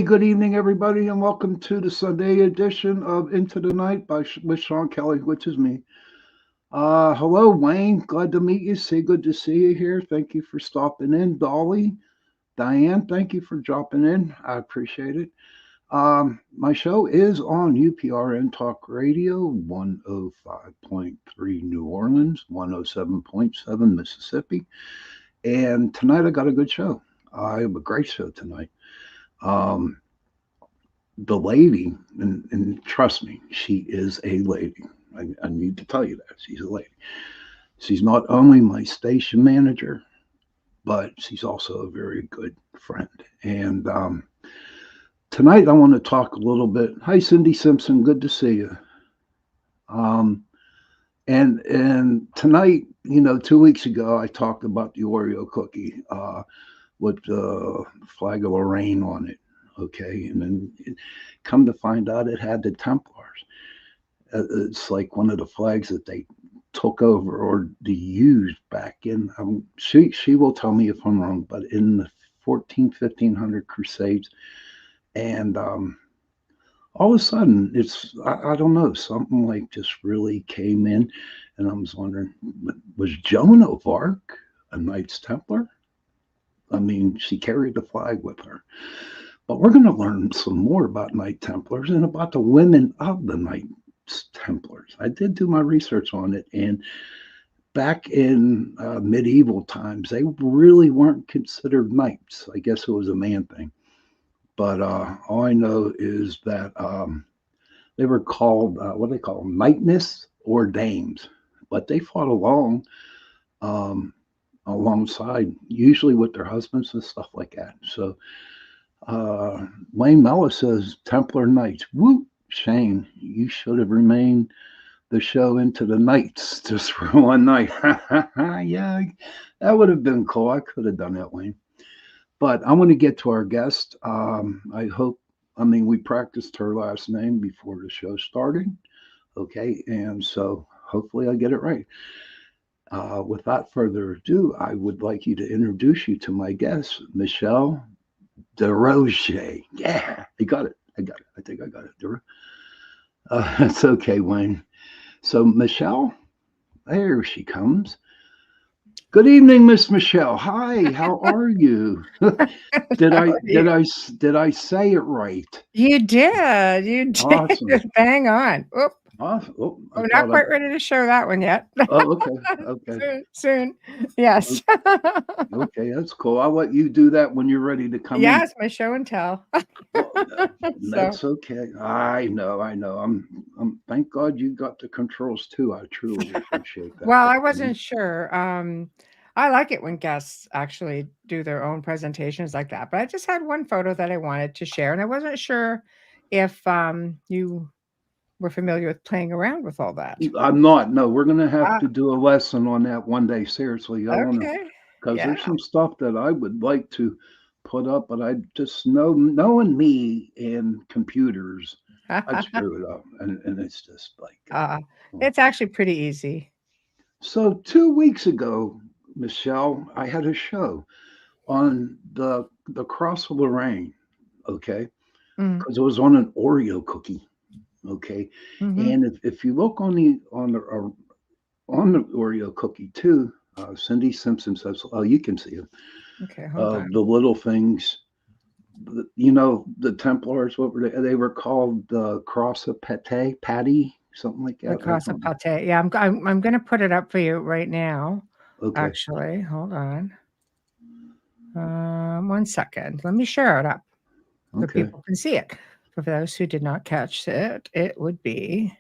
Hey, good evening, everybody, and welcome to the Sunday edition of Into the Night with Sean Kelly, which is me. Hello, Wayne. Glad to meet you. Good to see you here. Thank you for stopping in. Dolly, Diane, thank you for dropping in. I appreciate it. My show is on UPRN Talk Radio, 105.3 New Orleans, 107.7 Mississippi. And tonight I got a good show. I have a great show tonight. Um, the lady, and trust me, she is a lady. I need to tell you that. She's a lady. She's not only my station manager, but she's also a very good friend. And tonight I want to talk a little bit. Hi, Cindy Simpson. Good to see you. Um, and tonight, 2 weeks ago, I talked about the Oreo cookie with the flag of Lorraine on it. Okay, and then come to find out it had the Templars. It's like one of the flags that they took over or they used back in. She will tell me if I'm wrong, but in the 1500 Crusades, and all of a sudden I don't know, something like just really came in, and I was wondering, was Joan of Arc a Knights Templar? I mean, she carried the flag with her. But we're going to learn some more about Knight Templars and about the women of the Knights Templars. I did do my research on it, and back in medieval times, they really weren't considered knights. I guess it was a man thing. But all I know is that they were called, what do they call them, knightness or dames. But they fought alongside, usually with their husbands and stuff like that. So Wayne Mellis says Templar Knights. Whoop, Shane, you should have remained the show into the Knights just for one night. Yeah, that would have been cool. I could have done that, Wayne. But I want to get to our guest. We practiced her last name before the show started. Okay, and so hopefully I get it right. Without further ado, I would like you to introduce you to my guest, Michelle Desrochers. Yeah, I got it. I think I got it. It's okay, Wayne. So Michelle, there she comes. Good evening, Miss Michelle. Hi, how are you? did I say it right? You did. You did. Awesome. Bang on. Oop. Awesome. Oh, We're not quite ready to show that one yet. Oh, okay. Soon. Yes. Okay, that's cool. I'll let you do that when you're ready to come in. Yes, my show and tell. That's okay. I know. I'm. Thank God you got the controls too. I truly appreciate that. Well, I wasn't sure. I like it when guests actually do their own presentations like that. But I just had one photo that I wanted to share, and I wasn't sure if you were familiar with playing around with all that. I'm not. No, we're gonna have to do a lesson on that one day. Seriously, I want to, Okay. because Yeah. there's some stuff that I would like to put up, but I just knowing me and computers, I'd screw it up, and it's just like. It's actually pretty easy. So 2 weeks ago, Michelle, I had a show on the Cross of Lorraine, okay, Mm. because it was on an Oreo cookie, okay, Mhm. and if you look on the Oreo cookie too, Cindy Simpson says, "Oh, you can see it. Okay, hold on. The little things, the Templars. What were they? They were called the Cross of Patty, something like The that. I cross of don't know. pate. Yeah, I'm gonna put it up for you right now. Okay, Actually, hold on. 1 second. Let me share it up so okay, people can see it. For those who did not catch it, it would be.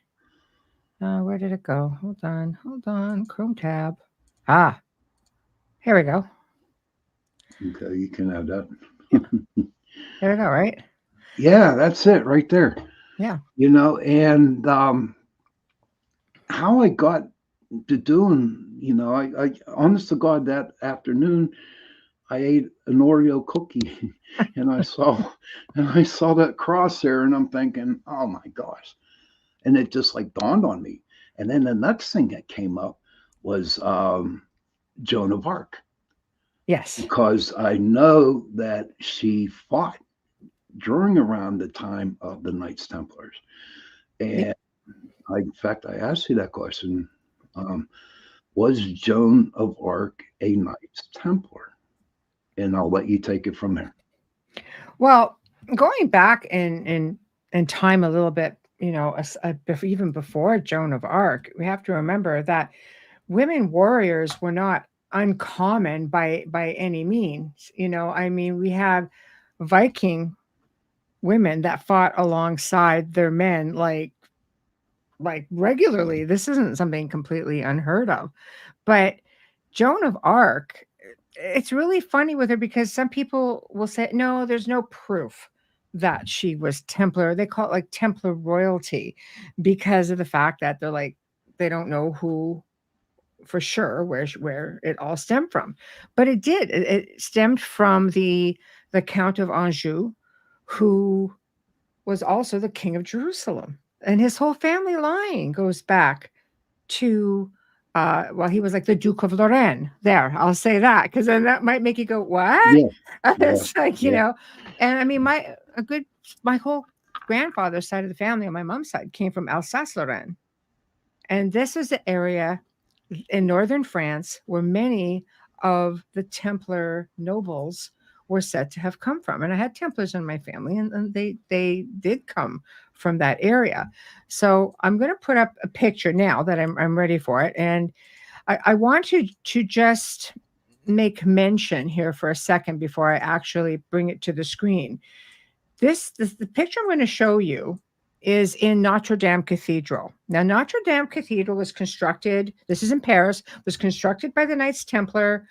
Where did it go? Hold on. Chrome tab. Here we go. okay. You can have that. There we go. Right? Yeah, that's it right there. Yeah. And how I got to doing, I honest to God, that afternoon I ate an Oreo cookie and I saw that cross there and I'm thinking, oh my gosh. And it just like dawned on me. And then the next thing that came up was Joan of Arc, Yes. because I know that she fought during around the time of the Knights Templars. And in fact, I asked you that question. Um, was Joan of Arc a Knights Templar? And I'll let you take it from there. Well, going back in time a little bit, even before Joan of Arc, we have to remember that women warriors were not uncommon by any means. I mean, we have Viking women that fought alongside their men like regularly. This isn't something completely unheard of. But Joan of Arc, it's really funny with her because some people will say, no, there's no proof that she was Templar. They call it like Templar royalty because of the fact that they're like, they don't know who for sure where it all stemmed from. But it did. It stemmed from the Count of Anjou, who was also the king of Jerusalem. And his whole family line goes back to well, he was like the Duke of Lorraine. There, I'll say that because then that might make you go, "What?" Yeah, yeah, It's like yeah. and I mean, my whole grandfather's side of the family on my mom's side came from Alsace-Lorraine, and this is the area in northern France where many of the Templar nobles were said to have come from. And I had Templars in my family, and they did come from that area. So I'm going to put up a picture now that I'm ready for it, and I want you to just make mention here for a second before I actually bring it to the screen. This the picture I'm going to show you is in Notre Dame Cathedral. Now, Notre Dame Cathedral was constructed, this is in Paris, was constructed by the Knights Templar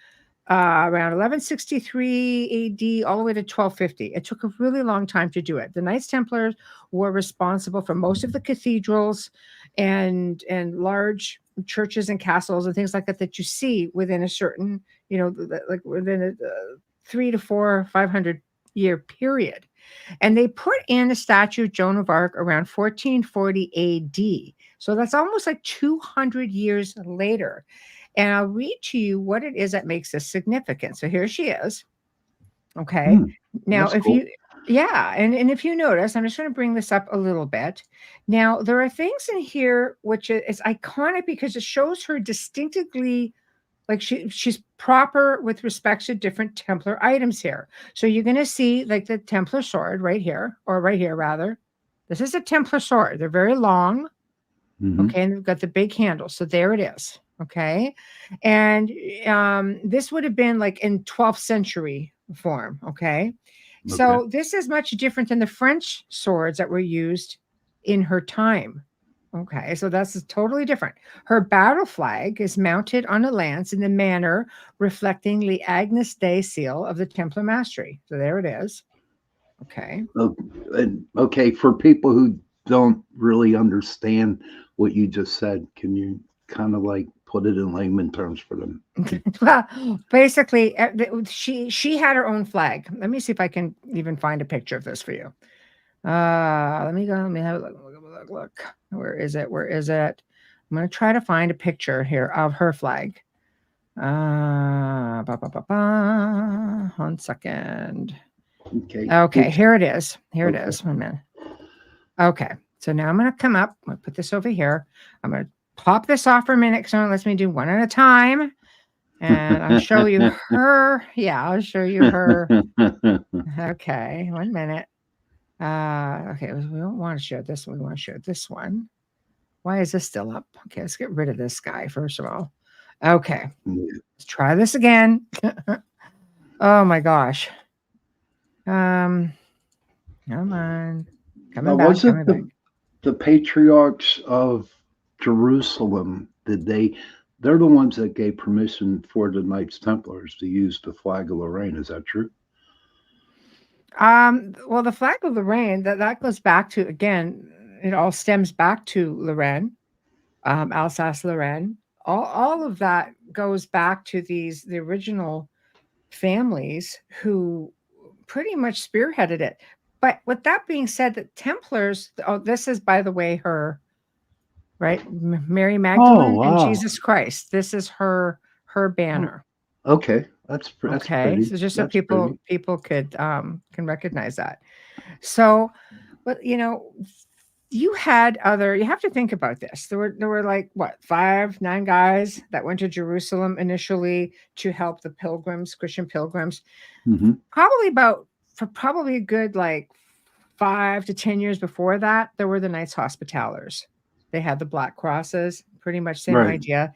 around 1163 AD all the way to 1250. It took a really long time to do it. The Knights Templars were responsible for most of the cathedrals and large churches and castles and things like that that you see within a certain, like within a 300 to 500 year period. And they put in a statue of Joan of Arc around 1440 AD. So that's almost like 200 years later. And I'll read to you what it is that makes this significant. So here she is. Okay. Hmm, Now, that's if cool. you, yeah, and if you notice, I'm just going to bring this up a little bit. Now, there are things in here which is iconic because it shows her distinctively like she's proper with respect to different Templar items here. So you're going to see like the Templar sword right here, or right here rather. This is a Templar sword. They're very long. Hmm. Okay, and they've got the big handle. So there it is. Okay, and this would have been like in 12th century form. Okay, Okay. so this is much different than the French swords that were used in her time. Okay, so that's totally different. Her battle flag is mounted on a lance in the manner reflecting the Agnus Dei seal of the Templar Mastery. So there it is. Okay. Oh, and okay, for people who don't really understand what you just said, can you kind of like put it in layman terms for them? Well, basically, she had her own flag. Let me see if I can even find a picture of this for you. Let me go. Let me have a look. Look. Where is it? Where is it? I'm going to try to find a picture here of her flag. Ba, ba, ba, ba. 1 second. Okay. Okay, here it is. Here it Okay. is. 1 minute. Okay, so now I'm going to come up. I'm going to put this over here. I'm going to pop this off for a minute because it lets me do one at a time. And I'll show you her. Yeah, I'll show you her. Okay, 1 minute. Okay, we don't want to share this one. We want to share this one. Why is this still up? Okay, let's get rid of this guy first of all. Okay, let's try this again. Oh my gosh. Um, come on, Now, coming back, was it coming back. the patriarchs of Jerusalem? Did they? They're the ones that gave permission for the Knights Templars to use the flag of Lorraine. Is that true? Well, the flag of Lorraine that goes back to again. It all stems back to Lorraine, Alsace Lorraine. All of that goes back to the original families who pretty much spearheaded it. But with that being said, the Templars, oh, this is, by the way, her, right? Mary Oh Magdalene and wow. Jesus Christ. This is her Oh, banner. okay. That's Okay, pretty. so just so That's pretty. people could can recognize that. So, but you have to think about this. There were like what, 5, 9 guys that went to Jerusalem initially to help the pilgrims, Christian pilgrims. Hmm. Probably about for probably a good like 5 to 10 years before that, there were the Knights Hospitallers. They had the black crosses, pretty much same Right. idea.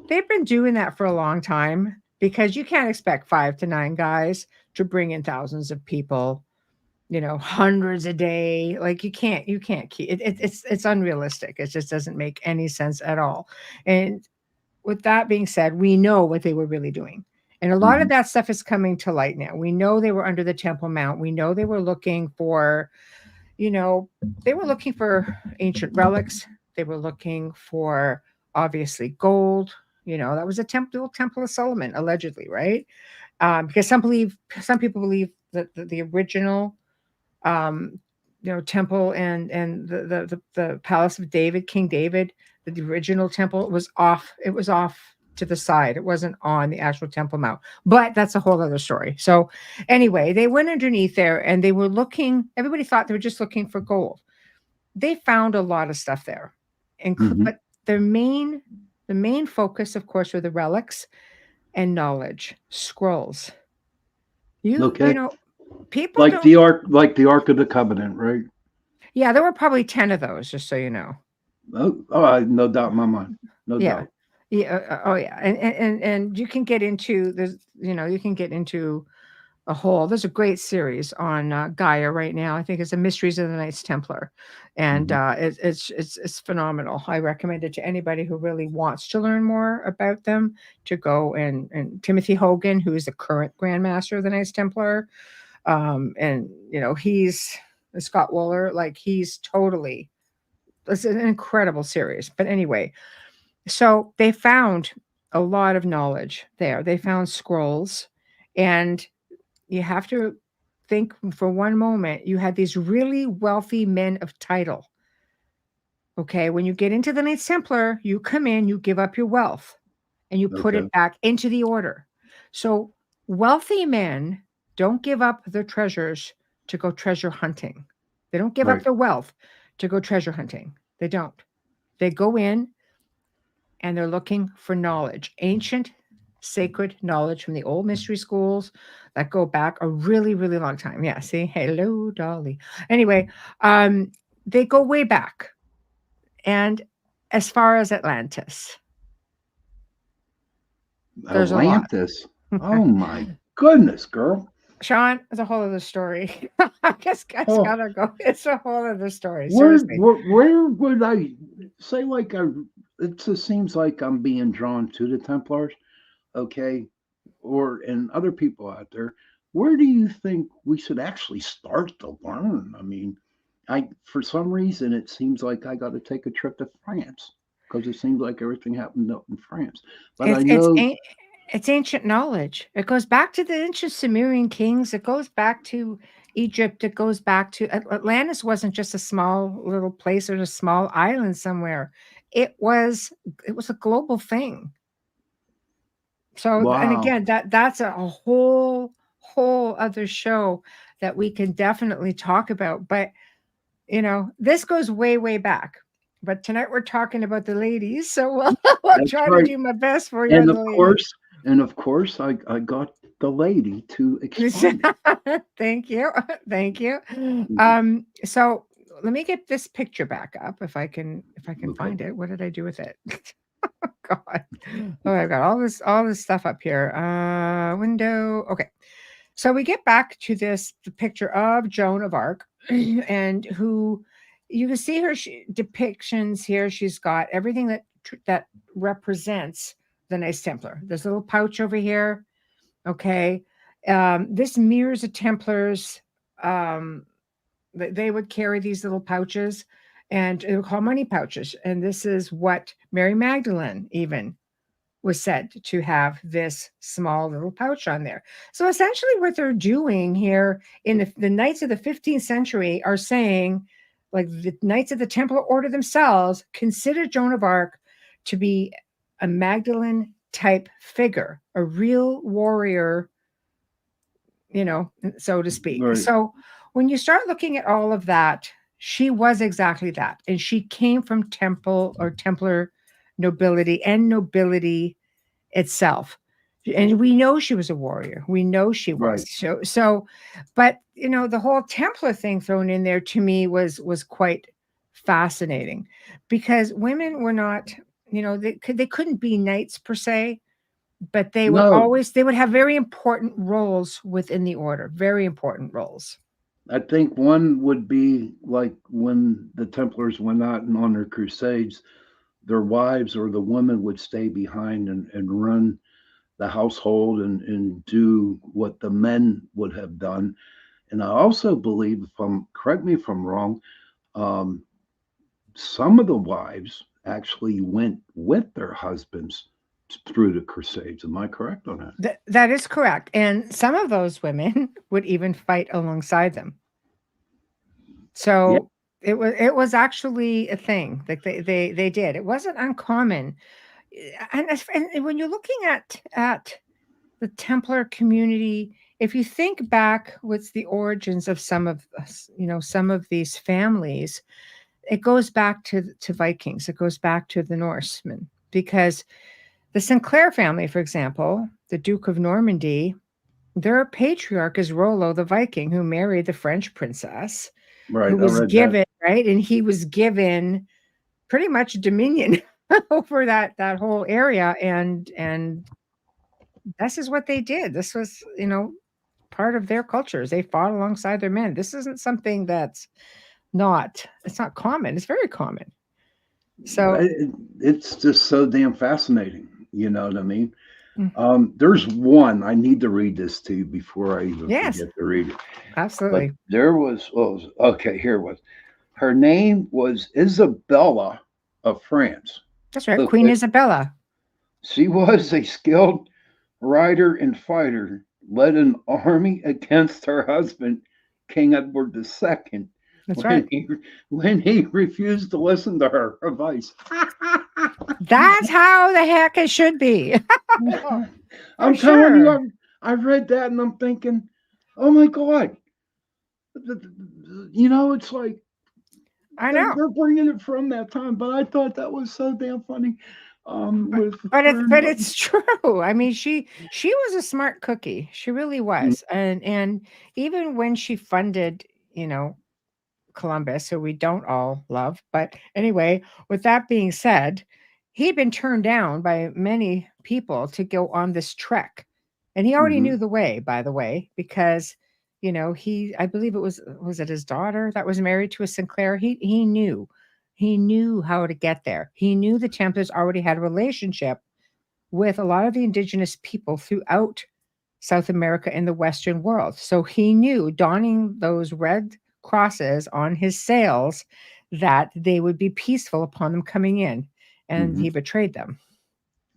They've been doing that for a long time because you can't expect 5 to 9 guys to bring in thousands of people, hundreds a day. Like you can't keep it's unrealistic. It just doesn't make any sense at all. And with that being said, we know what they were really doing. And a lot of Hmm. that stuff is coming to light now. We know they were under the Temple Mount. We know they were looking for, you know, they were looking for ancient relics. They were looking for obviously gold. That was a Temple of Solomon, allegedly, right? Because some people believe that the original um, temple and the palace of David, King David, the original temple was off. It was off to the side. It wasn't on the actual Temple Mount. But that's a whole other story. So anyway, they went underneath there and they were looking. Everybody thought they were just looking for gold. They found a lot of stuff there, Hmm. but the main focus, of course, were the relics and knowledge scrolls. You Okay. know, people don't. Like the Ark of the Covenant, right? Yeah, there were probably 10 of those, just so you know. Oh, no doubt in my mind. No Yeah. doubt. Yeah. Oh, yeah. And you can get into this, you can get into a whole, there's a great series on Gaia right now. I think it's the Mysteries of the Knights Templar. And Hmm. it's phenomenal. I recommend it to anybody who really wants to learn more about them to go and Timothy Hogan, who is the current Grand Master of the Knights Templar. And, he's Scott Wooler, like he's totally, it's an incredible series. But anyway, so they found a lot of knowledge there. They found scrolls, and you have to think for one moment you had these really wealthy men of title. Okay, when you get into the Knights Templar, you come in, you give up your wealth, and you put Okay. it back into the order. So wealthy men don't give up their treasures to go treasure hunting. They don't give up Right. their wealth to go treasure hunting. They don't. They go in and they're looking for knowledge, ancient, sacred knowledge from the old mystery schools that go back a really, really long time. Yeah, see, hello, Dolly. Anyway, um, they go way back, and as far as Atlantis, there's a lot. Atlantis. Oh my goodness, girl. Sean, it's a whole other story. I guess guys Oh, gotta go. It's a whole other story. Seriously. where would I say like it just seems like I'm being drawn to the Templars, okay? Or and other people out there. Where do you think we should actually start to learn? I mean, I for some reason it seems like I got to take a trip to France because it seems like everything happened up in France. But I It's it's know, an- it's ancient knowledge. It goes back to the ancient Sumerian kings. It goes back to Egypt. It goes back to Atlantis. Wasn't just a small little place or a small island somewhere. It was it was a global thing. So, and wow, again, that's a whole other show that we can definitely talk about. But this goes way back. But tonight we're talking about the ladies, so we'll that's try to right. do my best for you And on of the ladies. course, I got the lady to explain. Thank you. Thank you. Mhm. So let me get this picture back up if I can Okay. find it. What did I do with it? God. Oh, I've got all this stuff up here. Window. Okay. So we get back to the picture of Joan of Arc, and who you can see her depictions here. She's got everything that represents the Knights Templar. There's a little pouch over here. Okay, this mirrors the Templars. Um, they would carry these little pouches, and they were called money pouches. And this is what Mary Magdalene even was said to have, this small little pouch on there. So essentially, what they're doing here in the Knights of the 15th century are saying, like the Knights of the Templar Order themselves, consider Joan of Arc to be a Magdalene type figure, a real warrior, so to speak. Right. So when you start looking at all of that, she was exactly that. And she came from temple or Templar nobility and nobility itself. And we know she was a warrior. We know she was. Right. So but the whole Templar thing thrown in there to me was quite fascinating because women were not, they couldn't be knights per se, but No, they would have very important roles within the order, very important roles. I think one would be like when the Templars went out and on their crusades, their wives or the women would stay behind and run the household and do what the men would have done. And I also believe, if I'm correct me if I'm wrong, um, some of the wives actually went with their husbands through the crusades. Am I correct on that? That is correct. And some of those women would even fight alongside them. Yeah. So it was actually a thing. Like they did. It wasn't uncommon. And when you're looking at the Templar community, if you think back, what's the origins of some of these families, it goes back to Vikings. It goes back to the Norsemen because the Sinclair family, for example, the Duke of Normandy, their patriarch is Rollo the Viking, who married the French princess, who Right. I was read that. given, right, and he was given pretty much dominion over that whole area, and this is what they did. This was, part of their cultures. They fought alongside their men. This isn't something it's not common. It's very common. So, It's just so damn fascinating. You know what I mean? mm, There's one I need to read this to you before I even yes, forget to read it. But absolutely. there was, okay, here it was. Her name was Isabella of France. That's right. Queen Okay. Isabella. She was a skilled rider and fighter, led an army against her husband, King Edward II, That's right. when he when he refused to listen to her advice. That's how the heck it should be. For I'm telling you, sure. I read that and I'm thinking, oh my god, it's like I they're know. they're bringing it from that time. But I thought that was so damn funny. But With but her it's and but it's true. I mean, she was a smart cookie. She really was. And even when she funded, you know, Columbus, who we don't all love. But anyway, with that being said, he'd been turned down by many people to go on this trek. And he already mm-hmm, knew the way, by the way, because I believe it his daughter that was married to a Sinclair. He knew how to get there. He knew the Templars already had a relationship with a lot of the indigenous people throughout South America and the Western world. So he knew, donning those red crosses on his sails, that they would be peaceful upon them coming in. And mm-hmm. he betrayed them.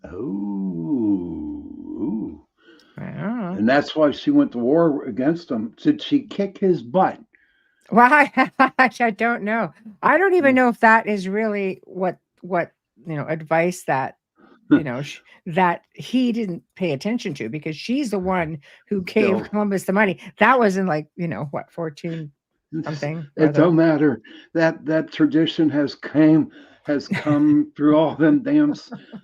Oh, I don't know. and that's why she went to war against him. Did she kick his butt? Well, I don't know. I don't even know if that is really what advice that that he didn't pay attention to, because she's the one who gave Still, Columbus the money. That was in, like, what, 14 something or it other. don't matter. That tradition has come through all them damn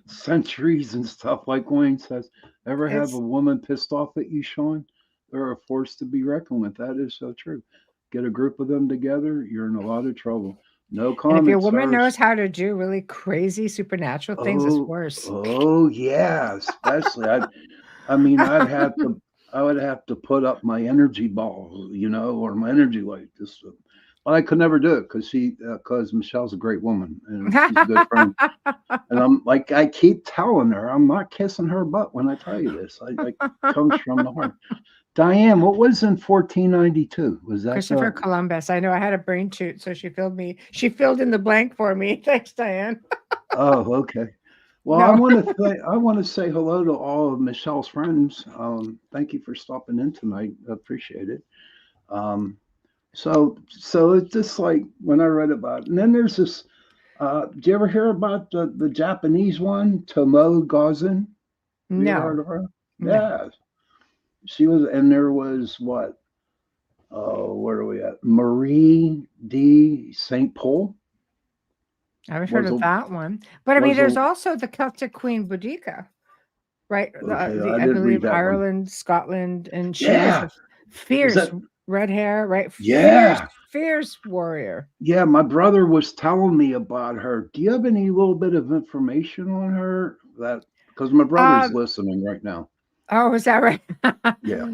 centuries and stuff. Like Wayne says, ever have a It's woman pissed off at you, Sean? They're a force to be reckoned with. That is so true. Get a group of them together, you're in a lot of trouble. No And if your comment, woman knows sirs. how to do really crazy supernatural things, it's Oh, worse. oh yeah, especially I mean, I would have to put up my energy ball, or my energy light. Just, but I could never do it because Michelle's a great woman and she's a good friend. And I'm like, I keep telling her, I'm not kissing her butt when I tell you this. I comes from the heart. Diane, what was in 1492? Was that Christopher Columbus. I know I had a brain toot, so she filled in the blank for me. Thanks, Diane. Oh, okay. Well, I No. want to I want to say hello to all of Michelle's friends. Thank you for stopping in tonight. I appreciate it. Um, so it's just like when I read about it. And then there's this. Did you ever hear about the Japanese one, Tomo Gozen? Have you ever No, heard of her? no. Yeah, she was, and there was what? Where are we at? Marie de Saint Paul I haven't heard was of a that one. But I mean, was there's a. also the Celtic Queen Boudica, right? Okay, The I I didn't read believe that one. Ireland, Scotland, and she was Yeah, a was fierce that? red hair, right? Fierce, Yeah, fierce warrior. yeah. My brother was telling me about her. Do you have any little bit of information on her? That because my brother's Um, listening right now. oh, is that right? Yeah.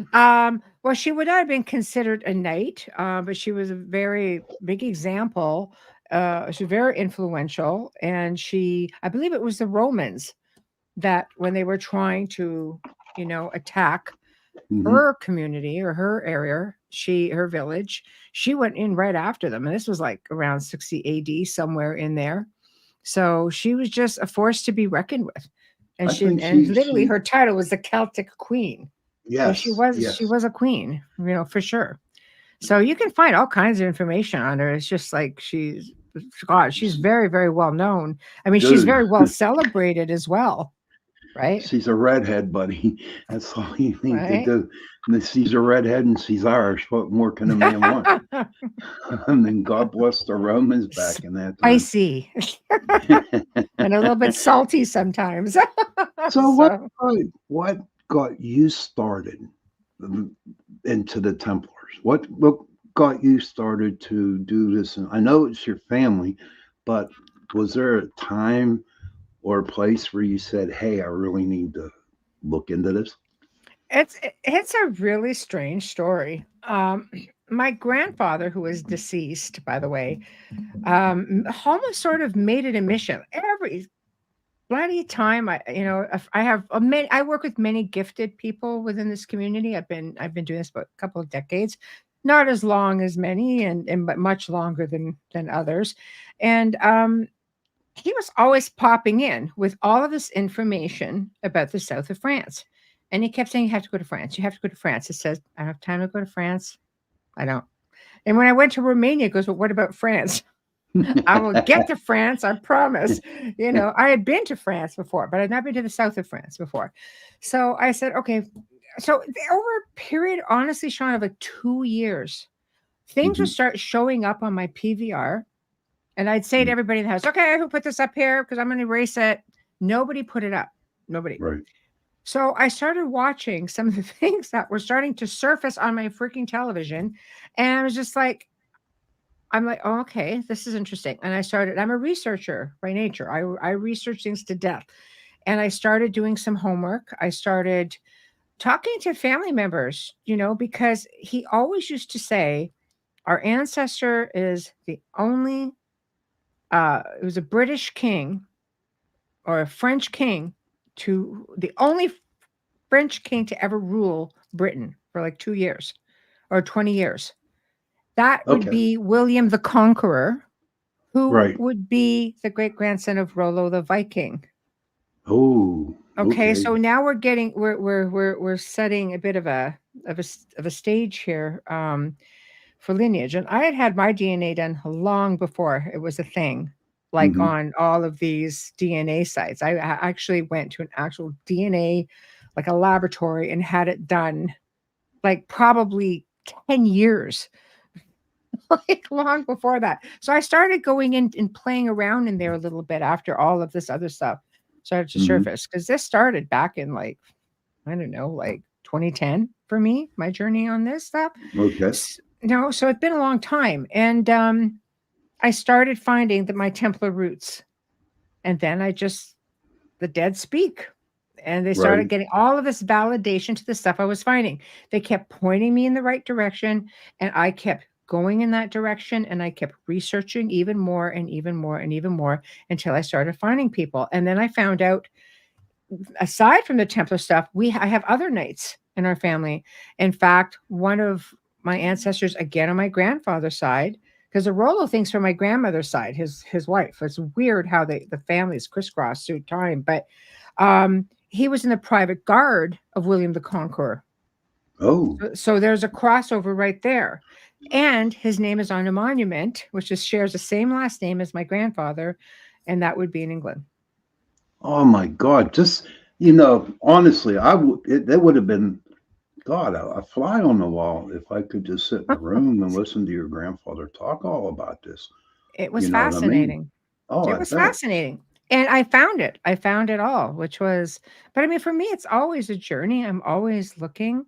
Well, she would not have been considered a knight, but she was a very big example. She's very influential, and I believe it was the Romans that when they were trying to, attack Hmm. her community or her area, her village, she went in right after them. And this was like around 60 AD, somewhere in there. So she was just a force to be reckoned with. And I think and she literally she her title was the Celtic Queen. So yes, she yes. was a queen, for sure. So you can find all kinds of information on her. It's just like she's very, very well known. I mean, she's Dude, very well celebrated as well, right? she's a redhead, buddy. That's all you need to Right. do. And she's a redhead and she's Irish. What more can a man want? And then God bless the Romans back in that time. Spicy and a little bit salty sometimes. So So what got you started into the Templars? What got you started to do this? And I know it's your family, but was there a time or a place where you said, "Hey, I really need to look into this"? it's a really strange story. My grandfather, who is deceased, by the way, almost sort of made it a mission every bloody time. I have I work with many gifted people within this community. I've been doing this for a couple of decades, not as long as many, and but much longer than others. And he was always popping in with all of this information about the south of France. And he kept saying, "You have to go to France. You have to go to France." It says, "I don't have time to go to France. I don't." And when I went to Romania, he goes, "Well, what about France?" "I will get to France, I promise." I had been to France before, but I'd not been to the south of France before. So I said, okay. So over a period, honestly, Sean, of like 2 years, things would Hmm. start showing up on my PVR. And I'd say to Hmm. everybody in the house, "Okay, who put this up here? Because I'm going to erase it." Nobody put it up. Nobody. Right. So I started watching some of the things that were starting to surface on my freaking television. And I was just like, I'm like, "Oh, okay, this is interesting." And I'm a researcher by nature. I research things to death. And I started doing some homework. I started talking to family members, because he always used to say, our ancestor is the only, it was a British king or a French king the only French king to ever rule Britain for like 2 years or 20 years. That would Okay. be William the Conqueror, who Right. would be the great grandson of Rollo the Viking. Oh, Okay, okay. so now we're setting a bit of a stage here, for lineage. And I had my DNA done long before it was a thing, like Hmm. on all of these DNA sites. I actually went to an actual DNA, like a laboratory, and had it done, like probably 10 years, like long before that. So I started going in and playing around in there a little bit after all of this other stuff started to Hmm. surface, because this started back in, like, I don't know, like 2010 for me, my journey on this stuff. Okay. No, so it's been a long time. And I started finding that my Templar roots. And then the dead speak. And they started Right. getting all of this validation to the stuff I was finding. They kept pointing me in the right direction, and I kept going in that direction, and I kept researching even more and even more and even more until I started finding people. And then I found out, aside from the Templar stuff, I have other knights in our family. In fact, one of my ancestors, again on my grandfather's side, because the Rollo thing's from my grandmother's side, his wife. It's weird how the families crisscross through time, but he was in the private guard of William the Conqueror. Oh. So there's a crossover right there. And his name is on a monument, which shares the same last name as my grandfather, and that would be in England. Oh my God. Just Honestly, that would have been God, a fly on the wall if I could just sit in a room and listen to your grandfather talk all about this. It was You know what I mean? fascinating. Oh, It I was bet. fascinating. And I found it. I found it all, which was, but I mean, for me, it's always a journey. I'm always looking.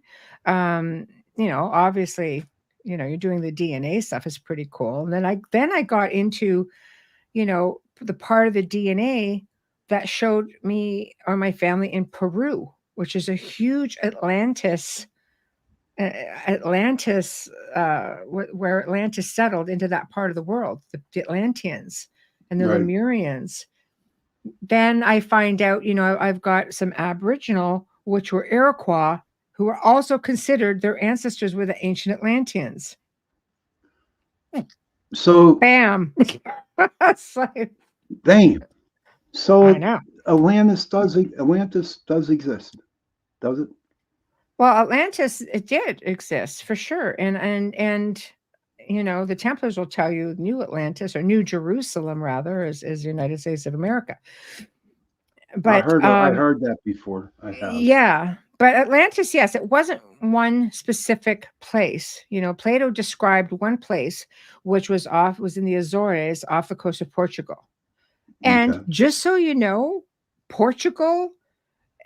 Um, obviously, you're doing the DNA stuff is pretty cool. And then I got into, the part of the DNA that showed me or my family in Peru, which is a huge Atlantis, where Atlantis settled into that part of the world, the Atlanteans and the Right. Lemurians. Then I find out, I've got some Aboriginal, which were Iroquois, who were also considered their ancestors were the ancient Atlanteans. So, Bam. It's like, damn. I So know. Atlantis does exist, does it? Well, Atlantis, it did exist for sure. And the Templars will tell you New Atlantis or New Jerusalem rather is the United States of America. But I heard that before. I have. yeah, but Atlantis, yes, it wasn't one specific place. Plato described one place, which was in the Azores off the coast of Portugal. And Okay. just so you know, Portugal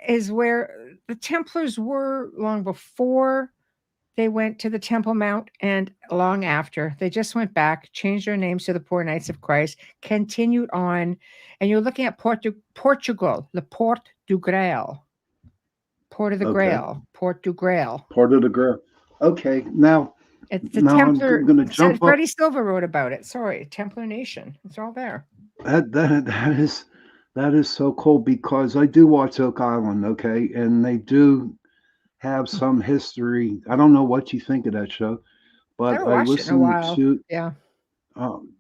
is where the Templars were long before they went to the Temple Mount and long after. They just went back, changed their names to the Poor Knights of Christ, continued on, and you're looking at Portugal, the Port du Grail. Port of the Okay. Grail, Port du Grail. Part of the girl. Okay. It's the Now I'm Templar. going to jump up. Freddie Silver wrote about it. Sorry, Templar Nation. It's all there. That is so cool because I do watch Oak Island. Okay, and they do have some history. I don't know what you think of that show, but Never I watched it in a listened while. to. Yeah. Um,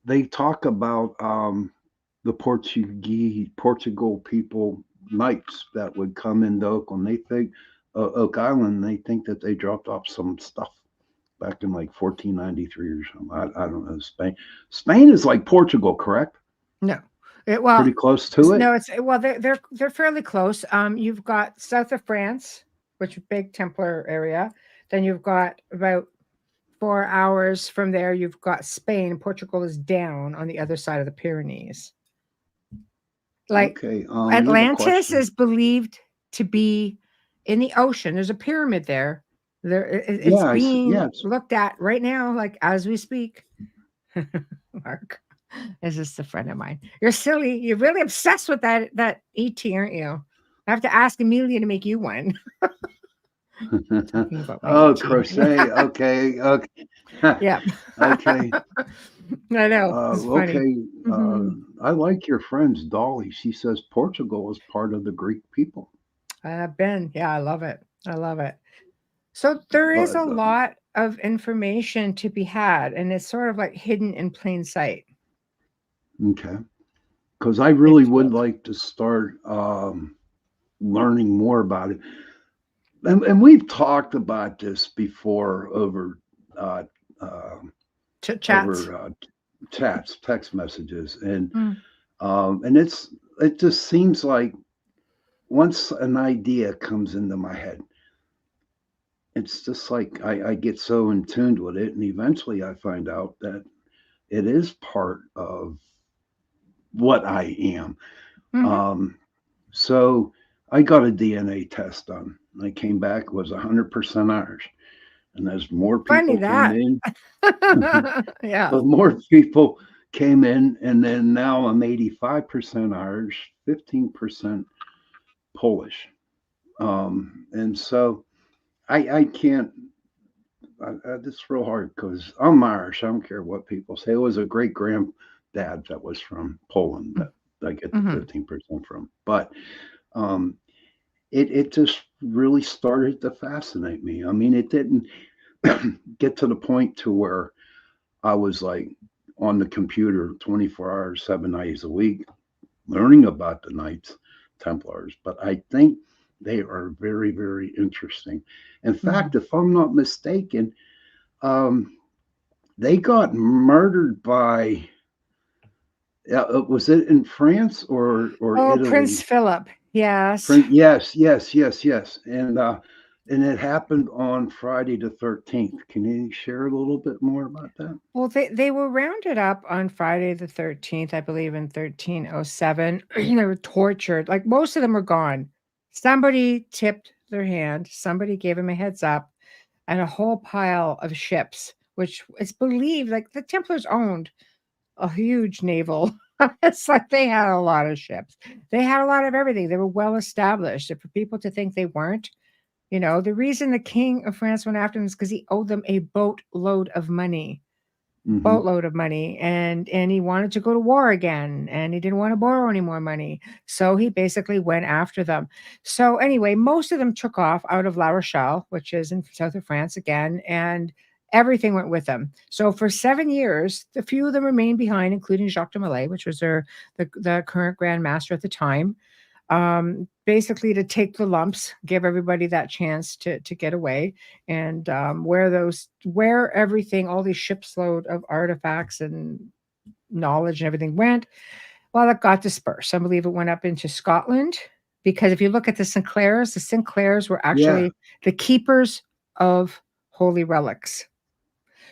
they talk about the Portugal people knights that would come into Oakland. They think Oak Island. They think that they dropped off some stuff back in like 1493 or something. I don't know. Spain is like Portugal, correct? No. Well, Pretty close to it. no, they're fairly close. You've got south of France, which is a big Templar area. Then you've got about 4 hours from there. You've got Spain. Portugal is down on the other side of the Pyrenees. Like Okay. Another Atlantis question. is believed to be in the ocean. There's a pyramid there. It's Yeah, I see. being Yes. looked at right now, like as we speak. Mark is just a friend of mine. You're silly. You're really obsessed with that ET, aren't you? I have to ask Amelia to make you one. Talking about my Oh, ET. crochet. Okay. Okay. Yeah. Okay. I know. It's funny. Okay. Hmm. I like your friend's Dolly. She says Portugal is part of the Greek people, I've been. Yeah, I love it. I love it. So there is but a lot of information to be had, and it's sort of like hidden in plain sight, okay. Because I if really you would will. like to start learning more about it. And we've talked about this before uh, uh, Chit chats. over chats, text messages, Mm, and it just seems like once an idea comes into my head, it's just like I get so in tune with it, and eventually I find out that it is part of what I am. mhm. Um, so I got a DNA test done. I came back was 100% Irish, and as more Funny people came that. in, Yeah. the more people came in, and then now I'm 85% Irish, 15% Polish. And so I can't. It's real hard because I'm Irish. I don't care what people say. It was a great granddad that was from Poland that I get the Mhm. 15% from. But um, it just really started to fascinate me. I mean, it didn't get to the point to where I was like on the computer 24 hours, 7 days a week, learning about the Knights Templars. But I think they are very, very interesting. In Mhm. fact, if I'm not mistaken, um, they got murdered by was it in France or Oh, Prince Italy? Philip. Yes. Yes, yes, yes, yes. And it happened on Friday the 13th. Can you share a little bit more about that? Well, they were rounded up on Friday the 13th, I believe, in 1307. They were tortured. Like most of them were gone. Somebody tipped their hand, somebody gave them a heads up, and a whole pile of ships, which it's believed like the Templars owned a huge naval. It's like they had a lot of ships. They had a lot of everything. They were well established. And for people to think they weren't, the reason the king of France went after them is because he owed them a Hmm. boatload of money, and he wanted to go to war again, and he didn't want to borrow any more money, so he basically went after them. So anyway, most of them took off out of La Rochelle, which is in south of France again, and everything went with them. So for 7 years, the few of them remained behind, including Jacques de Molay, which was the current grand master at the time, basically to take the lumps, give everybody that chance to get away, and where everything, all these ships load of artifacts and knowledge and everything went. Well, it got dispersed. I believe it went up into Scotland because if you look at the Sinclairs were Yeah. actually the keepers of holy relics.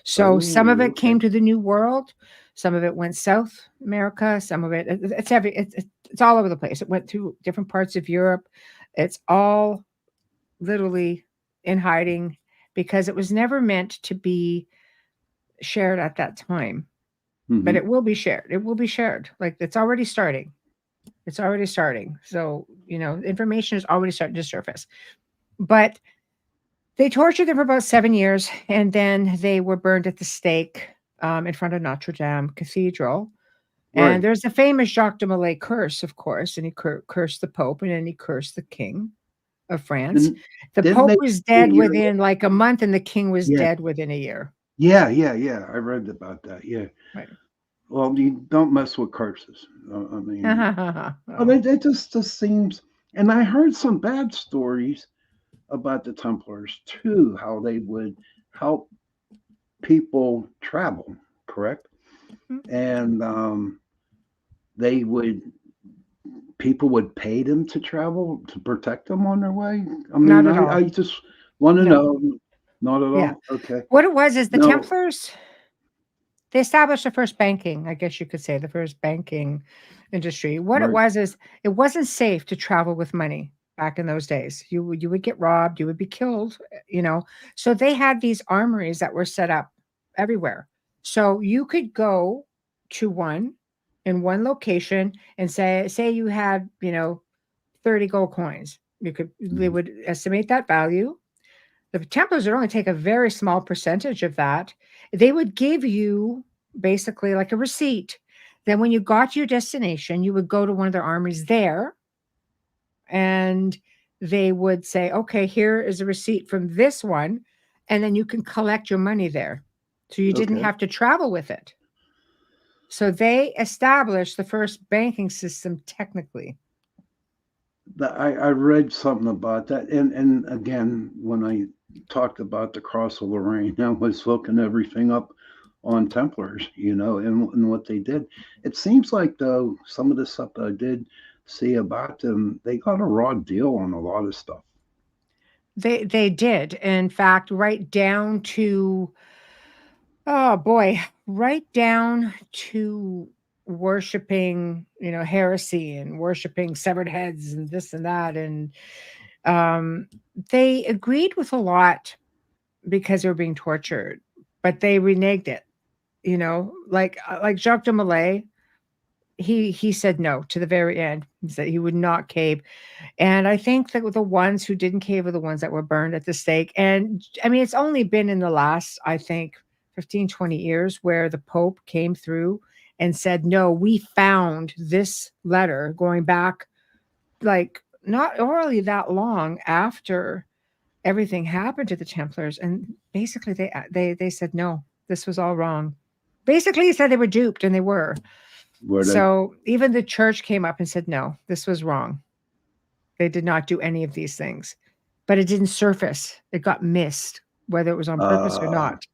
So some of Oh, it okay. came to the New World, some of it went South America, some of it's all over the place. It went through different parts of Europe. It's all literally in hiding because it was never meant to be shared at that time. But Hmm. it will be shared. It will be shared. Like it's already starting. It's already starting. So, information is already starting to surface. But they tortured them for about 7 years, and then they were burned at the stake in front of Notre Dame Cathedral. And Right. there's the famous Jacques de Molay curse, of course, and he cursed the Pope, and then he cursed the King of France. And The didn't Pope they was say a dead year within like a month, and the King was later? dead within a year. Yeah, yeah, yeah, yeah. I read about that. Yeah. Right. Well, you don't mess with curses. I mean, but Oh, it just seems. And I heard some bad stories about the Templars too, how they would help people travel, correct? And they would people would pay them to travel to protect them on their way. I mean, not at I all. just want to No. know. Not at Yeah. all. Okay. What it was is the No. Templars. They established the first banking, I guess you could say, the first banking industry. What it Right. was is it wasn't safe to travel with money back in those days. You would get robbed, you would be killed, you know. So they had these armories that were set up everywhere. So you could go to one in one location and say you had, 30 gold coins. They Mhm. would estimate that value. The Templars would only take a very small percentage of that. They would give you basically like a receipt. Then, when you got to your destination, you would go to one of their armories there and they would say, okay, here is a receipt from this one. And then you can collect your money there. So you didn't Okay. have to travel with it. So they established the first banking system technically. I read something about that, and again, when I talked about the Cross of Lorraine, I was looking everything up on Templars, and what they did. It seems like though some of the stuff that I did see about them, they got a raw deal on a lot of stuff. They did. In fact, right down to oh boy, right down to worshiping, heresy and worshiping severed heads and this and that. And um, they agreed with a lot because they were being tortured, but they reneged it. Like Jacques de Molay, he said no to the very end. He said he would not cave. And I think that the ones who didn't cave are the ones that were burned at the stake. And I mean, it's only been in the last, I think, 15, 20 years where the Pope came through and said, no, we found this letter going back like not really that long after everything happened to the Templars. And basically they said, no, this was all wrong. Basically, he said they were duped, and they were. Were they? So even the church came up and said, no, this was wrong. They did not do any of these things, but it didn't surface. It got missed, whether it was on purpose or Uh, not.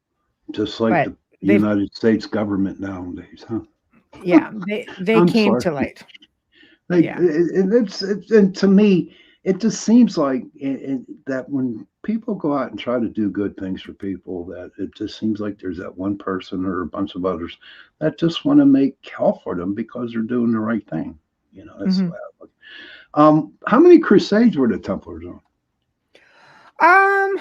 just like But the they've, United States government nowadays, huh? yeah, they I'm came sorry. to light. Like, Yeah. and to me, it just seems like that when people go out and try to do good things for people, that it just seems like there's that one person or a bunch of others that just want to make hell for them because they're doing the right thing. That's the Hmm. way I look. How many crusades were the Templars on, Um,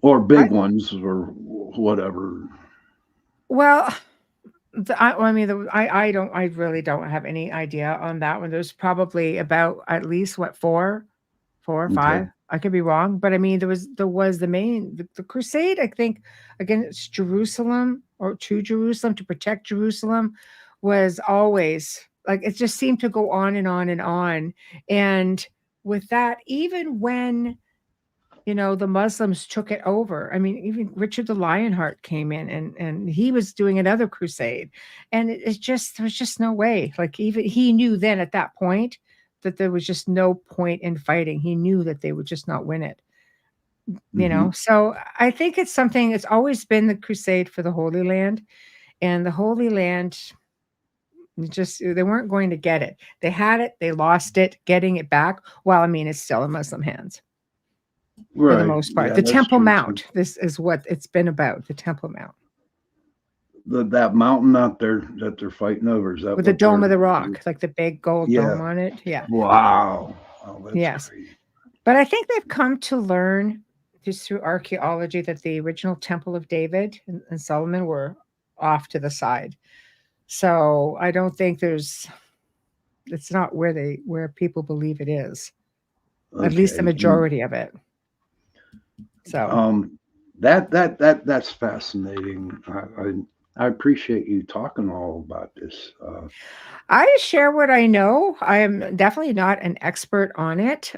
or I big ones, or whatever? well, I mean, I don't, I really don't have any idea on that one. There's probably about at least what, four or Okay. five. I could be wrong, but I mean, there was the crusade. I think against Jerusalem or to Jerusalem to protect Jerusalem was always like it just seemed to go on and on and on. And with that, even when the Muslims took it over. I mean, even Richard the Lionheart came in and he was doing another crusade. And it's just there was just no way. Like even he knew then at that point that there was just no point in fighting. He knew that they would just not win it. Hmm. So I think it's something it's always been the crusade for the Holy Land. And the Holy Land just they weren't going to get it. They had it, they lost it, getting it back. Well, I mean, it's still in Muslim hands for the Right. most part. Yeah, The that's Temple true too. Mount, this is what it's been about, the Temple Mount, That mountain out there that they're fighting over, is that with the what dome they're? of the rock, like the big gold Yeah. dome on it. Yeah. Wow. Oh, that's Yes. crazy. But I think they've come to learn just through archaeology that the original Temple of David and Solomon were off to the side. So I don't think it's not where people believe it is, at least the Okay. majority of it. So Um, that's fascinating. I appreciate you talking all about this. I share what I know. I am definitely not an expert on it.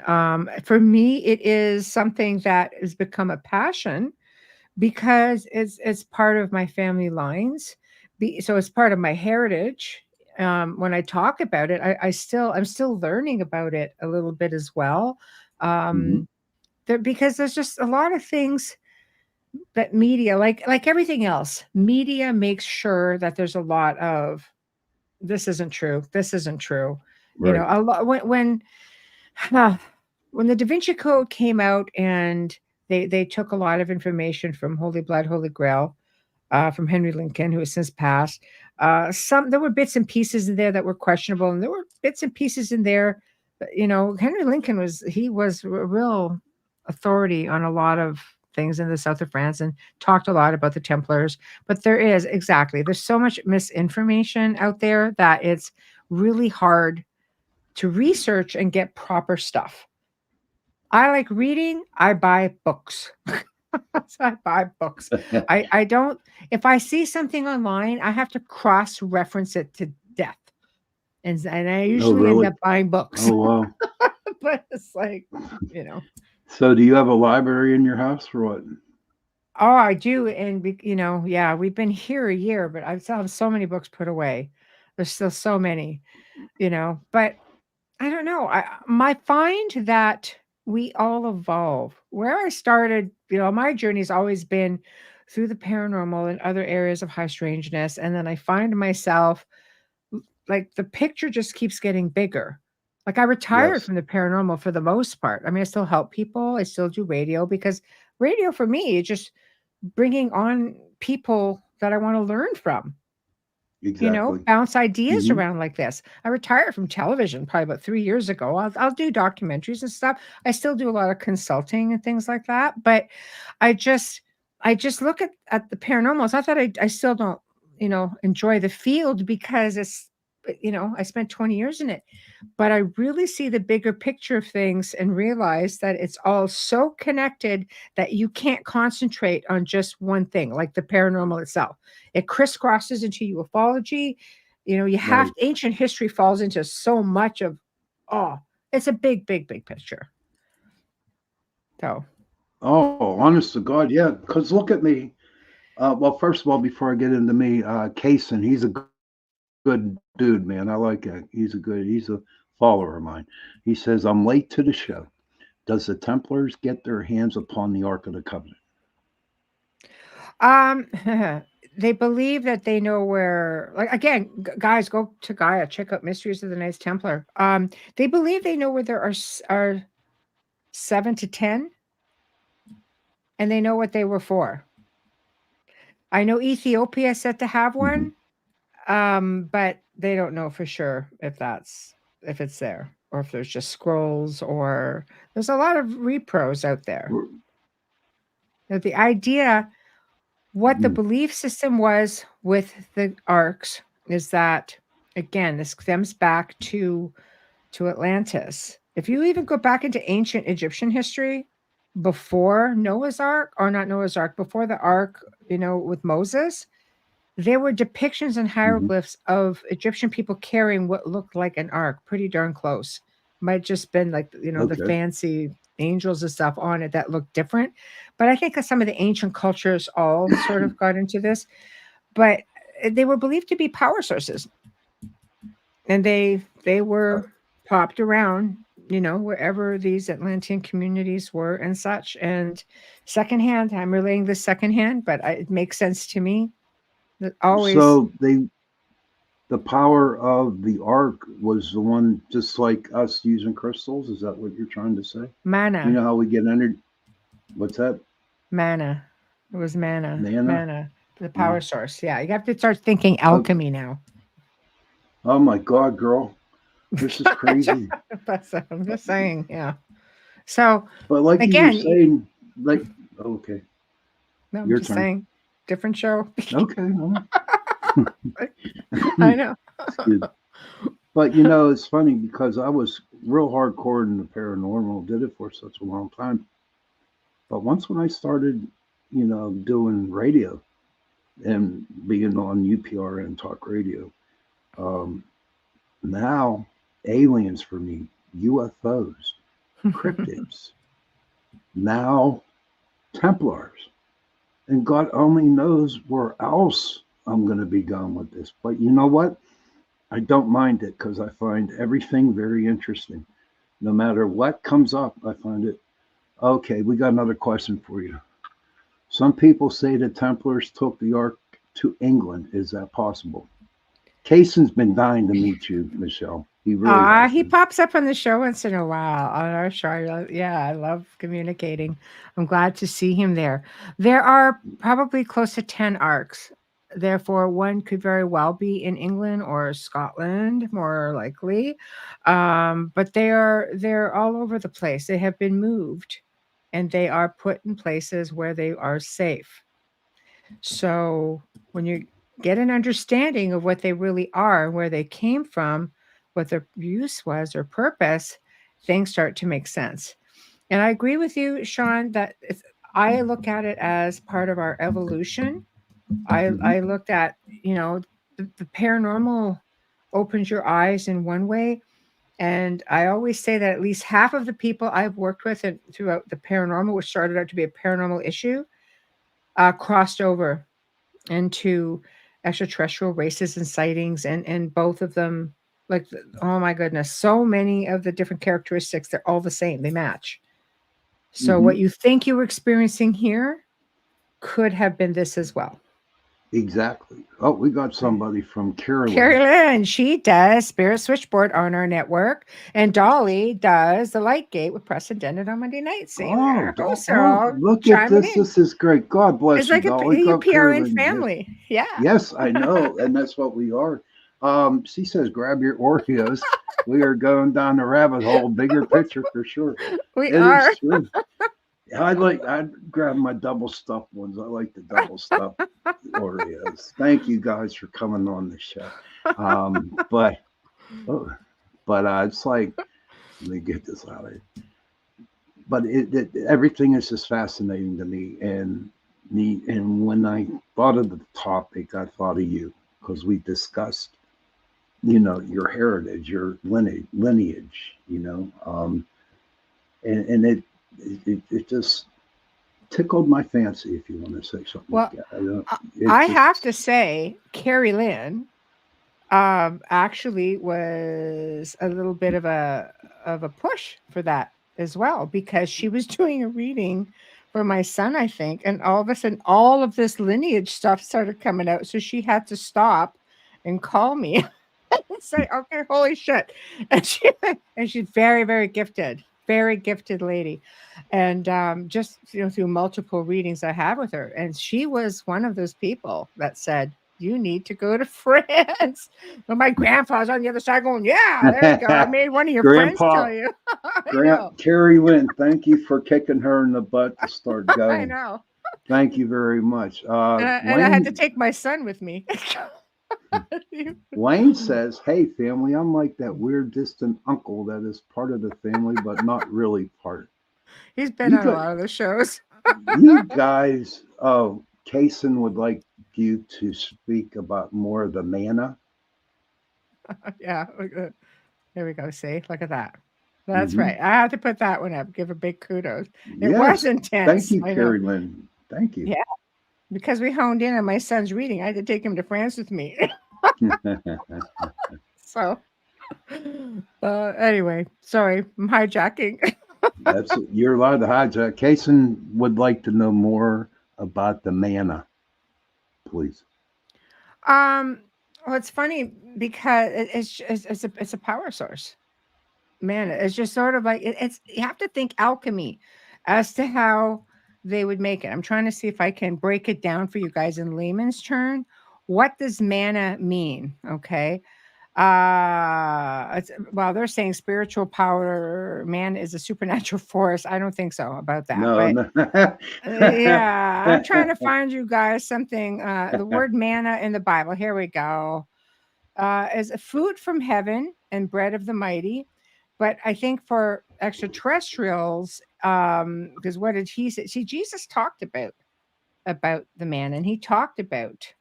For me, it is something that has become a passion because it's part of my family lines. So it's part of my heritage. When I talk about it, I'm still learning about it a little bit as well. Mhm. Um, because there's just a lot of things that media, like everything else, media makes sure that there's a lot of this isn't true. This isn't true. Right. A lot uh, when the Da Vinci Code came out and they took a lot of information from Holy Blood, Holy Grail, from Henry Lincoln, who has since passed. Some there were bits and pieces in there that were questionable, and there were bits and pieces in there. Henry Lincoln was a real authority on a lot of things in the south of France and talked a lot about the Templars. But there's so much misinformation out there that it's really hard to research and get proper stuff. I like reading. I buy books. So I buy books. I don't if I see something online, I have to cross-reference it to death, and I Oh, usually end really? up buying books. Oh, wow. But it's like, you know So, do you have a library in your house or what? Oh, I do, and yeah, we've been here a year, but I still have so many books put away. There's still so many. But I don't know. I find that we all evolve. Where I started, my journey's always been through the paranormal and other areas of high strangeness, and then I find myself like the picture just keeps getting bigger. Like I retired Yes. from the paranormal for the most part. I mean, I still help people. I still do radio because radio for me is just bringing on people that I want to learn from. Exactly. Bounce ideas Hmm. around like this. I retired from television probably about 3 years ago. I'll do documentaries and stuff. I still do a lot of consulting and things like that. But I just, I just look at the paranormal. It's not that I still don't, enjoy the field because I spent 20 years in it, but I really see the bigger picture of things and realize that it's all so connected that you can't concentrate on just one thing, like the paranormal itself. It crisscrosses into ufology. You have Right. ancient history falls into so much of, oh, it's a big, big, big picture. So, Oh, honest to God, yeah. Because look at me. Well, first of all, before I get into me, Kaysen, he's a good dude, man. I like that. He's a follower of mine. He says, I'm late to the show. Does the Templars get their hands upon the Ark of the Covenant? um, they believe that they know where, like, again, guys, go to Gaia, check out Mysteries of the Knights Templar. They believe they know where there are 7 to 10, and they know what they were for. I know Ethiopia is said to have Hmm. one, but they don't know for sure if it's there, or if there's just scrolls, or there's a lot of repros out there. The idea, what the Hmm. belief system was with the arcs, is that, again, this stems back to Atlantis. If you even go back into ancient Egyptian history, before Noah's Ark, or not Noah's Ark, before the Ark, with Moses, there were depictions and Hmm. hieroglyphs of Egyptian people carrying what looked like an ark, pretty darn close. Might just been like, the Okay. fancy angels and stuff on it that looked different. But I think that some of the ancient cultures all sort of got into this. But they were believed to be power sources, and they were popped around, wherever these Atlantean communities were and such. And secondhand, I'm relaying this secondhand, but it makes sense to me that always So the power of the ark was the one, just like us using crystals. Is that what you're trying to say? You mana, know how we get entered? What's that? mana. It was mana, Mana? the Uh, power source. Yeah, you have to start thinking okay. alchemy now. Oh my God, girl, this is crazy. I'm just saying, yeah. So But like you were again, saying, like, okay, no, I'm your just turn. saying, different show. Okay, well, I know. excuse. But it's funny because I was real hardcore in the paranormal, did it for such a long time. But once when I started, doing radio and being on UPR and talk radio, um, now aliens for me, UFOs, cryptids, now Templars. And God only knows where else I'm going to be going with this. But you know what? I don't mind it because I find everything very interesting. No matter what comes up, I find it. Okay, we got another question for you. Some people say the Templars took the Ark to England. Is that possible? Kaysen's been dying to meet you, Michelle. He really has He been. pops up on the show once in a while on our show. Yeah, I love communicating. I'm glad to see him there. There are probably close to 10 arcs. Therefore, one could very well be in England or Scotland, more likely. But they're all over the place. They have been moved, and they are put in places where they are safe. So when you get an understanding of what they really are, where they came from, what their use was or purpose, things start to make sense. And I agree with you, Sean, that I look at it as part of our evolution. Hmm. I looked at, the paranormal opens your eyes in one way. And I always say that at least half of the people I've worked with and throughout the paranormal, which started out to be a paranormal issue, crossed over into extraterrestrial races and sightings, and both of them, like, oh my goodness, so many of the different characteristics, they're all the same, they match. So Hmm. what you think you were experiencing here could have been this as well. Exactly. Oh, we got somebody from Carrie Carolyn. Lynn, she does Spirit Switchboard on our network, and Dolly does the Light Gate with Preston Dennett on Monday nights. See, Oh, our hosts are oh, all look at chiming this. in. This is great. God It's bless you, like Dolly. a Go, PRN Carolyn. Yes, family. Yeah. yes, I know. And that's what we are. She says, grab your Oreos. We are going down the rabbit hole, bigger picture for sure. We It are. is true. I'd grab my double stuffed ones. I like the double stuffed Oreos. Thank you guys for coming on the show. But oh, it's like, let me get this out of it. But everything is just fascinating to me. And when I thought of the topic, I thought of you because we discussed, your heritage, your lineage, and it just tickled my fancy, if you want to say something like Well, that. I don't, I it I just, have to say, Carrie Lynn, actually was a little bit of a push for that as well, because she was doing a reading for my son, I think. And all of a sudden, all of this lineage stuff started coming out. So she had to stop and call me and say, "Okay, holy shit!" And she's very, very gifted lady, and just through multiple readings I have with her, and she was one of those people that said, "You need to go to France." Well, my grandpa's on the other side going, "Yeah, there you go. I made one of your friends tell Grandpa, you." I Grant, know, Carrie Lynn, thank you for kicking her in the butt to start I going. know. Thank you very much. And I had to take my son with me. Wayne says, "Hey, family, I'm like that weird distant uncle that is part of the family, but not really part. He's been You on a got, lot of the shows. you guys. Oh, Kason would like you to speak about more of the mana. Yeah. There we go. See, look at that. That's Hmm. right. I had to put that one up. Give a big kudos. It was Yes, thank intense. you, I know. Carrie Lynn. Thank you. Yeah, because we honed in on my son's reading. I had to take him to France with me. So, anyway, sorry, I'm hijacking. That's you're allowed to hijack. Kason would like to know more about the mana, please. um, well, it's funny because it's a power source. Man, it's just sort of like it's you have to think alchemy as to how they would make it. I'm trying to see if I can break it down for you guys in layman's term. What does mana mean? Okay. Well, they're saying spiritual power, man is a supernatural force. I don't think so about that. No, But no. yeah, I'm trying to find you guys something. The word manna in the Bible. Here we go. Is a food from heaven and bread of the mighty. But I think for extraterrestrials, because what did he say? See, Jesus talked about the man, and he talked about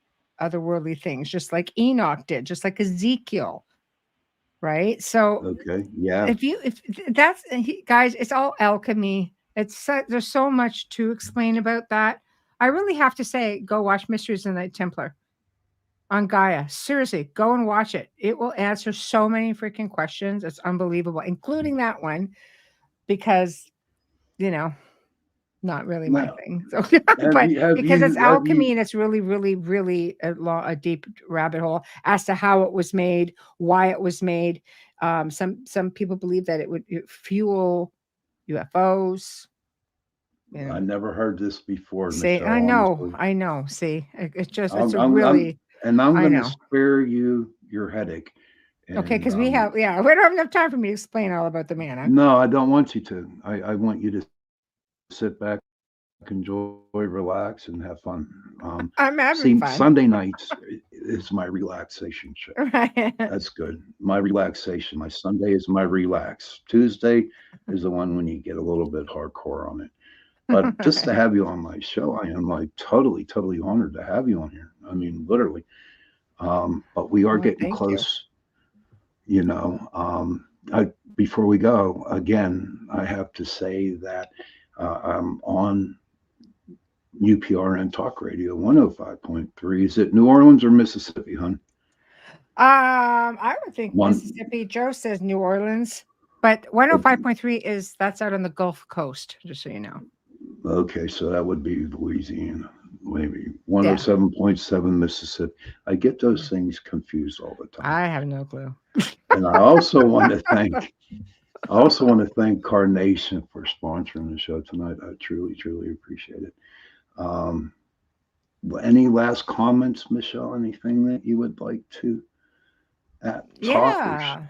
otherworldly things, just like Enoch did, just like Ezekiel, right? So Okay, yeah. if that's guys, it's all alchemy. There's so much to explain about that. I really have to say, go watch Mysteries of the Night Templar on Gaia. Seriously, go and watch it. It will answer so many freaking questions. It's unbelievable, including that one, because, you know, not really my Now, thing. So, have but you have because it's you have alchemy you? and it's really, really, really a deep rabbit hole as to how it was made, why it was made. Some people believe that it would fuel UFOs. You I know, never heard this before, say Michelle. Honestly, I know. See, it's I'm, a I'm, I'm really, and I'm I going to know. spare you your headache. Okay, And because yeah, we don't have enough time for me to explain all about the mana. no, I don't want you to. I want you to sit back, enjoy, relax, and have fun. See, I'm having Sunday fun. nights is my relaxation show. Right. That's good. My relaxation. My Sunday is my relax. Tuesday is the one when you get a little bit hardcore on it. But just to have you on my show, I am like totally, totally honored to have you on here. I mean, literally. But we are Well, getting thank you. close, you know. Before we go, again, I have to say that I'm on UPRN Talk Radio 105.3. Is it New Orleans or Mississippi, hon? I would think One. Mississippi. Joe says New Orleans, but Okay, 105.3 is that's out on the Gulf Coast, just so you know. okay, so that would be Louisiana, maybe Yeah. 107.7 Mississippi. I get those things confused all the time. I have no clue. And I also want to thank I also want to thank Carnation for sponsoring the show tonight. I truly, truly appreciate it. Um, any last comments, Michelle? Anything that you would like to talk or? Yeah.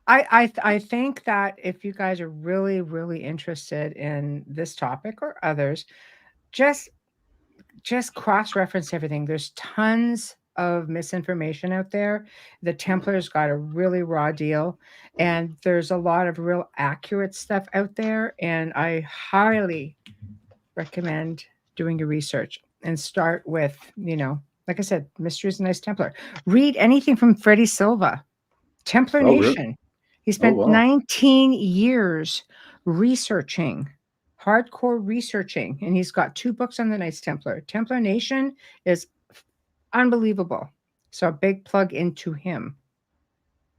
I think that if you guys are really, really interested in this topic or others, just just cross-reference everything. There's tons of misinformation out there. The Templars got a really raw deal, and there's a lot of real accurate stuff out there. And I highly recommend doing your research and start with, like I said, Mysteries of Nice Templar. Read anything from Freddie Silva, Templar Oh, really? Nation. He Oh, spent wow. 19 years researching, hardcore researching, and he's got 2 books on the Knights Templar. Templar Nation is unbelievable. So a big plug into him.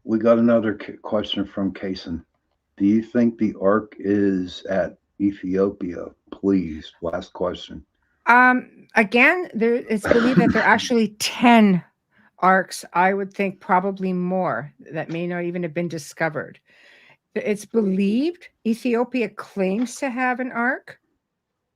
We got another question from Kason. Do you think the Ark is at Ethiopia, please. Last question. Again, it's believed that there are actually 10 arcs. I would think probably more that may not even have been discovered. It's believed Ethiopia claims to have an arc,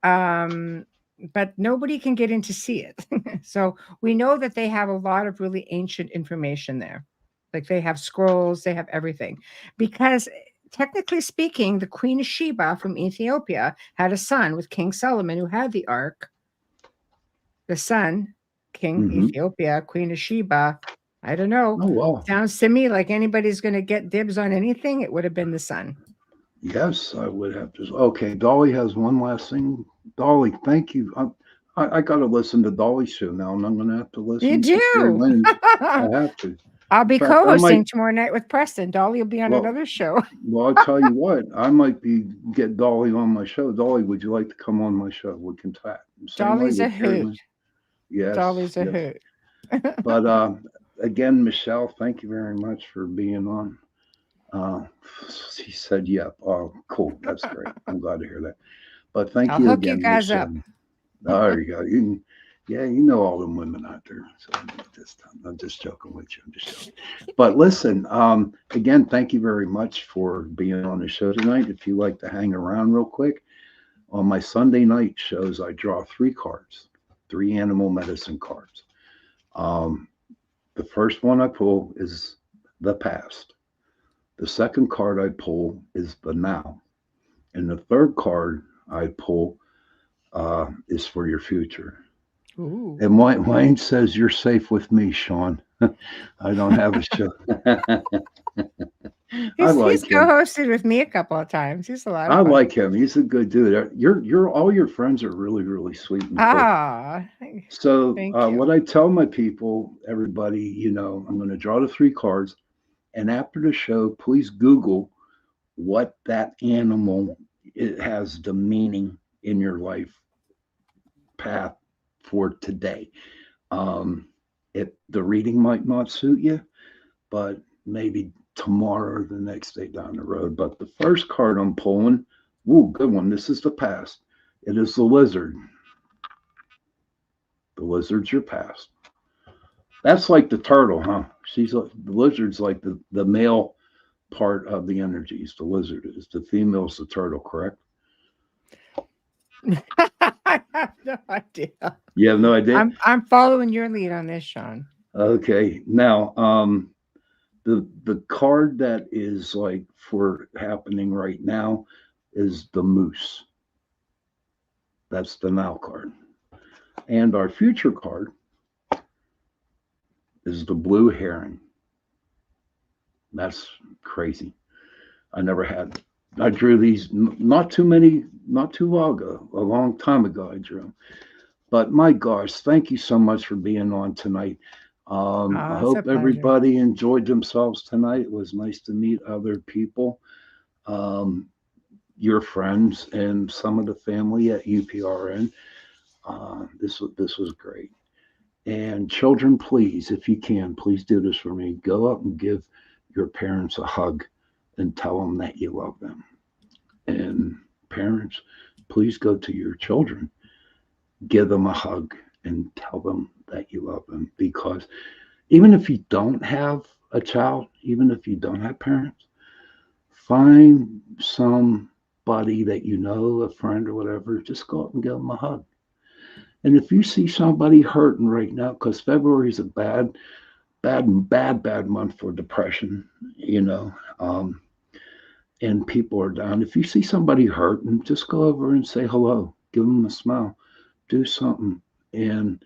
um, but nobody can get in to see it. So we know that they have a lot of really ancient information there. Like they have scrolls, they have everything. Because technically speaking, the Queen of Sheba from Ethiopia had a son with King Solomon who had the ark. The son, King Hmm. Ethiopia, Queen of Sheba. I don't know. Oh, well. Sounds to me like anybody's going to get dibs on anything. It would have been the son. Yes, I would have to. Okay, Dolly has one last thing. Dolly, thank you. I got to listen to Dolly's show now, and I'm going to have to You listen to Terry do. Lynn's. I have to. I'll In be fact, I might. co-hosting tomorrow night with Preston. Dolly will be on Well, another show. well, I'll tell you what. I might be get Dolly on my show. Dolly, would you like to come on my show? We can chat. Same way Dolly's a with Terry hoot. Lynn. Yes, Dolly's a yes. hoot. But again, Michelle, thank you very much for being on. Uh, she said, "Yep." Oh, cool. That's great. I'm glad to hear that. But thank I'll you hook you again, guys up. Michelle. There you go. Yeah, you know all them women out there. So I'm just joking with you. I'm just joking. But listen, again, thank you very much for being on the show tonight. If you like to hang around real quick, on my Sunday night shows, I draw 3 cards, 3 animal medicine cards. Um, the first one I pull is the past. The second card I pull is the now. And the third card I pull is for your future. Ooh. And Wayne says, "You're safe with me, Sean." I don't have a show. I He's like him. co-hosted with me a couple of times. He's a lot of I fun. like him. He's a good dude. You're all your friends are really, really sweet and cool. Ah, So thank you. what I tell my people, everybody, I'm going to draw the 3 cards, and after the show, please Google what that animal it has the meaning in your life path for today. Um, the reading might not suit you, but maybe tomorrow or the next day down the road. But the first card I'm pulling, ooh, good one. This is the past. It is the lizard. The lizard's your past. That's like the turtle, huh? The lizard's like the male part of the energies. The lizard is the female's the turtle, correct? I have no idea. You have no idea. I'm following your lead on this, Sean. Okay, now the card that is like for happening right now is the moose. That's the now card. And our future card is the blue heron. That's crazy. I never had. I drew these not too many, not too long ago, a long time ago. I drew them. But my gosh, thank you so much for being on tonight. I Oh, it's a hope pleasure. everybody enjoyed themselves tonight. It was nice to meet other people, um, your friends, and some of the family at UPRN. This was great. And children, please, if you can, please do this for me. Go up and give your parents a hug and tell them that you love them. And parents, please go to your children, give them a hug, and tell them that you love them. Because even if you don't have a child, even if you don't have parents, find somebody that you know, a friend or whatever, just go up and give them a hug. And if you see somebody hurting right now, because February is a bad month for depression, and people are down. If you see somebody hurting, just go over and say hello, give them a smile, do something, and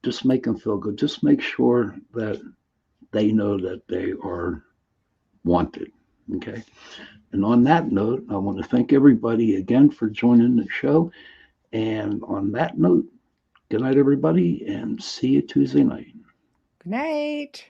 just make them feel good. Just make sure that they know that they are wanted. Okay. And on that note, I want to thank everybody again for joining the show. And on that note, good night, everybody, and see you Tuesday night. Good night.